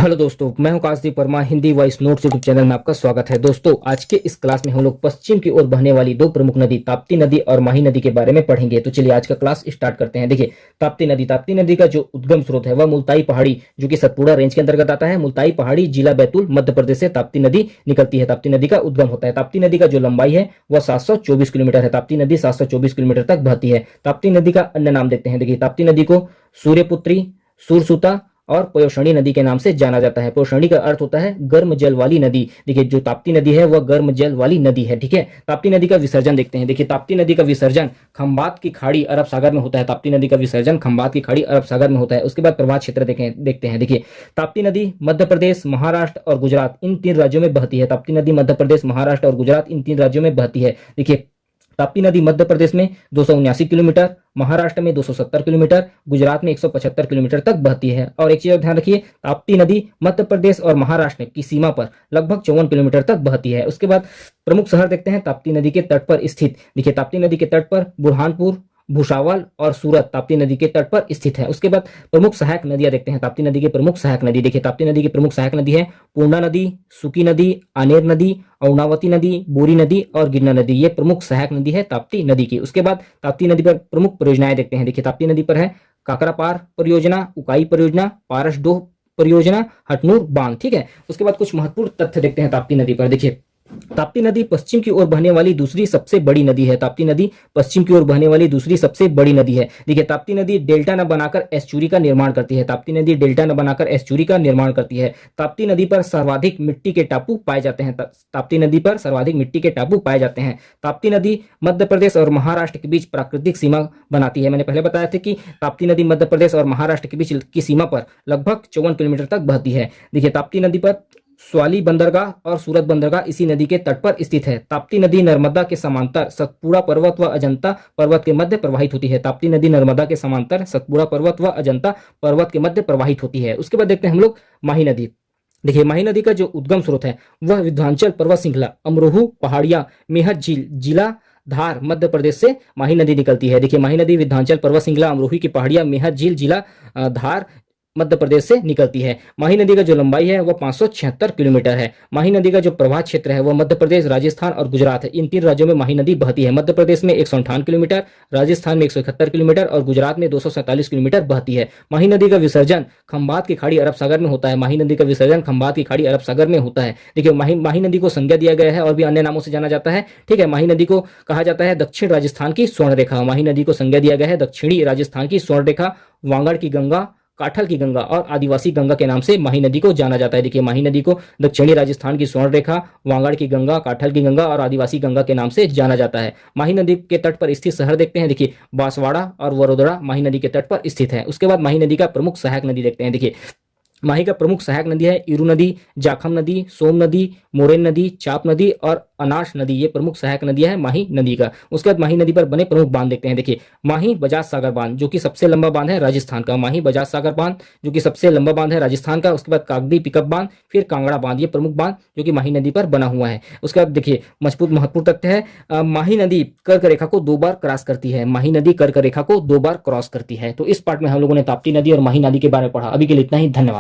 Hello दोस्तों, मैं हूं Kashdeep Verma. Hindi voice notes YouTube channel में आपका स्वागत है। दोस्तों, आज के इस क्लास में हम लोग पश्चिम की ओर बहने वाली दो प्रमुख नदी ताप्ती नदी और माही नदी के बारे में पढ़ेंगे। तो चलिए आज का क्लास स्टार्ट करते हैं। देखिए, ताप्ती नदी का जो उद्गम स्रोत है वह मुल्ताई पहाड़ी जो कि सतपुड़ा रेंज के अंतर्गत आता है। मुल्ताई पहाड़ी, जिला बैतूल, मध्य प्रदेश से ताप्ती नदी निकलती है। ताप्ती नदी का उद्गम होता है। ताप्ती नदी का जो लंबाई है वह 724 किलोमीटर है। ताप्ती नदी 724 किलोमीटर तक बहती है। ताप्ती नदी का अन्य नाम देखते हैं। देखिए, ताप्ती नदी को सूर्यपुत्री, सूरसुता और पयोशणी नदी के नाम से जाना जाता है। पयोशणी का अर्थ होता है गर्म जल वाली नदी। देखिए, जो ताप्ती नदी है वह गर्म जल वाली नदी है। ठीक है। ताप्ती नदी का विसर्जन देखते हैं। देखिए, ताप्ती नदी का विसर्जन खंबात की खाड़ी अरब सागर में होता है। ताप्ती नदी का विसर्जन खंबात की खाड़ी अरब सागर में होता है। उसके बाद प्रवाह क्षेत्र देखते हैं। देखिए, ताप्ती नदी मध्य प्रदेश, महाराष्ट्र और गुजरात इन तीन राज्यों में बहती है। ताप्ती नदी मध्य प्रदेश, महाराष्ट्र और गुजरात इन तीन राज्यों में बहती है। देखिए, ताप्ती नदी मध्य प्रदेश में 279 किलोमीटर, महाराष्ट्र में 270 किलोमीटर, गुजरात में 175 किलोमीटर तक बहती है। और एक चीज ध्यान रखिए, ताप्ती नदी मध्य प्रदेश और महाराष्ट्र की सीमा पर लगभग 54 किलोमीटर तक बहती है। उसके बाद प्रमुख शहर देखते हैं ताप्ती नदी के तट पर स्थित। देखिए, ताप्ती नदी के तट पर बुरहानपुर, भुसावल और सूरत ताप्ती नदी के तट पर स्थित है। उसके बाद प्रमुख सहायक नदियां देखते हैं। ताप्ती नदी की प्रमुख सहायक नदी, देखिए ताप्ती नदी की प्रमुख सहायक नदी है पूर्णा नदी, सुकी नदी, आनेर नदी, अरुणावती नदी, बोरी नदी और गिरना नदी। ये प्रमुख सहायक नदी है ताप्ती नदी की। उसके बाद ताप्ती नदी पर प्रमुख परियोजनाएं देखते हैं। देखिए, ताप्ती नदी पर है काकरापार परियोजना, उकाई परियोजना, पारसडोह परियोजना, हटनूर बांध। ठीक है। उसके बाद कुछ महत्वपूर्ण तथ्य देखते हैं ताप्ती नदी पर। देखिए, ताप्ती नदी पश्चिम की ओर बहने वाली दूसरी सबसे बड़ी नदी है। ताप्ती नदी पश्चिम की ओर बहने वाली दूसरी सबसे बड़ी नदी है। देखिए, ताप्ती नदी डेल्टा न बनाकर एस्चुरी का निर्माण करती है। ताप्ती नदी डेल्टा न बनाकर एस्चुरी का निर्माण करती है। ताप्ती नदी पर सर्वाधिक मिट्टी के टापू पाए जाते हैं। ताप्ती नदी पर सर्वाधिक मिट्टी के टापू पाए जाते हैं। ताप्ती नदी मध्य प्रदेश और महाराष्ट्र के बीच प्राकृतिक सीमा बनाती है। मैंने पहले बताया था कि ताप्ती नदी मध्य प्रदेश और महाराष्ट्र के बीच की सीमा पर लगभग 54 किलोमीटर तक बहती है। देखिए, ताप्ती नदी पर स्वाली बंदरगाह और सूरत बंदरगाह इसी नदी के तट पर स्थित है। ताप्ती नदी नर्मदा के समांतर सतपुड़ा पर्वत व अजंता पर्वत के मध्य प्रवाहित होती है। ताप्ती नदी नर्मदा के समांतर सतपुड़ा पर्वत व अजंता पर्वत के मध्य प्रवाहित होती है। उसके बाद देखते हैं हम लोग माही नदी। देखिए, माही नदी का जो उद्गम स्रोत है वह विंध्याचल पर्वत श्रृंखला, अमरोह पहाड़ियां, मेहत झील, जिला धार, मध्य प्रदेश से माही नदी निकलती है। देखिए, माही नदी विंध्याचल पर्वत श्रृंखला, अमरोही की पहाड़ियां, मेहत झील, जिला धार, मध्य प्रदेश से निकलती है। माही नदी का जो लंबाई है वह 576 किलोमीटर है। माही नदी का जो प्रवाह क्षेत्र है वह मध्य प्रदेश, राजस्थान और गुजरात है। इन तीन राज्यों में माही नदी बहती है। मध्य प्रदेश में 158 किलोमीटर, राजस्थान में 171 किलोमीटर और गुजरात में 247 किलोमीटर बहती है। माही नदी का विसर्जन खंबात की खाड़ी अरब सागर में होता है। माही नदी का विसर्जन खंबात की खाड़ी अरब सागर में होता है। देखिए, माही नदी को संज्ञा दिया गया है और भी अन्य नामों से जाना जाता है। ठीक है। माही नदी को कहा जाता है दक्षिण राजस्थान की स्वर्ण रेखा। माही नदी को संज्ञा दिया गया है दक्षिणी राजस्थान की स्वर्ण रेखा, वांगड़ की गंगा, काठल की गंगा और आदिवासी गंगा के नाम से माही नदी को जाना जाता है। देखिए, माही नदी को दक्षिणी राजस्थान की स्वर्ण रेखा, वांगड़ की गंगा, काठल की गंगा और आदिवासी गंगा के नाम से जाना जाता है। माही नदी के तट पर स्थित शहर देखते हैं। देखिए, बांसवाड़ा और वडोदरा माही नदी के तट पर स्थित है। उसके बाद माही नदी का प्रमुख सहायक नदी देखते हैं। देखिए, माही का प्रमुख सहायक नदी है इरू नदी, जाखम नदी, सोम नदी, मोरेन नदी, चाप नदी और अनाश नदी। ये प्रमुख सहायक नदियां है माही नदी का। उसके बाद माही नदी पर बने प्रमुख बांध देखते हैं। देखिए, माही बजाज सागर बांध जो कि सबसे लंबा बांध है राजस्थान का। माही बजाज सागर बांध जो कि सबसे लंबा बांध है राजस्थान का। उसके बाद कागदी पिकअप बांध, फिर कांगड़ा बांध, ये प्रमुख बांध जो कि माही नदी पर बना हुआ है। उसके बाद देखिए, महत्वपूर्ण तथ्य है माही नदी कर्क रेखा को 2 बार क्रॉस करती है। माही नदी कर्क रेखा को 2 बार क्रॉस करती है। तो इस पार्ट में हम लोगों ने ताप्ती नदी और माही नदी के बारे में पढ़ा। अभी के लिए इतना ही, धन्यवाद।